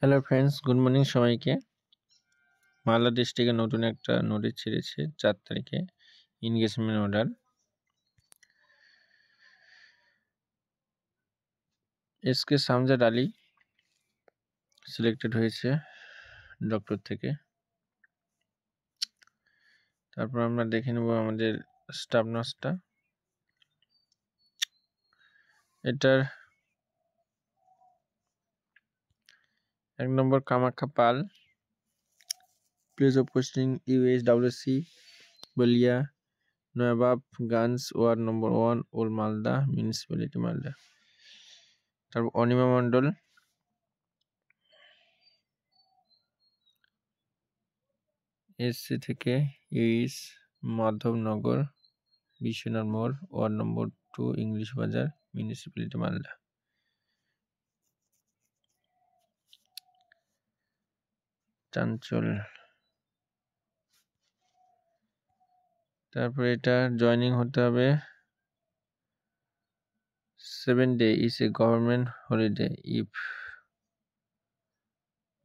Hello friends, good morning সবাইকে। মালদা ডিস্ট্রিক্টে নতুন একটা নোটিশ ছেড়েছে 4 তারিখে, engagement order. SK Samjad Ali selected হয়েছে ডক্টর থেকে। তারপর আমরা দেখে নেব আমাদের স্টাফ নার্সটা। এটার 1 নম্বর Kamakhya Pal, place of posting UHWC Baliya, Nayabaganj, ward number 1, old Malda, municipality Malda. তারপর অনিমা মণ্ডল, এসসি থেকে, ইউইস মাধবনগর, বিশ্বনাথ মোড়, ward number 2, English Bazar, municipality Malda. Chanchal. তারপর এটা জয়নিং হতে হবে 7 day is a government holiday if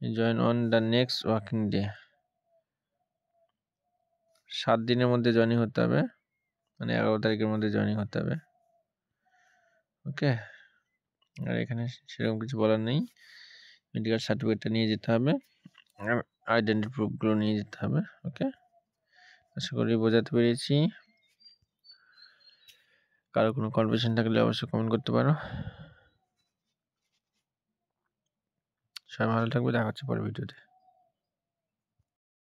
join on the next working day। 7 দিনের মধ্যে জয়নিং হতে হবে, মানে 11 তারিখের মধ্যে জয়নিং হতে হবে। ওকে, আর এখানে সেরকম কিছু বলার নেই। মেডিকেল সার্টিফিকেটটা নিয়ে যেতে হবে, আইডেন্টি প্রুফগুলো নিয়ে যেতে হবে। ওকে, আশা করি বোঝাতে পেরেছি। কারো কোনো কনফিউশন থাকলে অবশ্যই কমেন্ট করতে পারো। সবাই ভালো থাকবে, দেখা হচ্ছে পরের ভিডিওতে।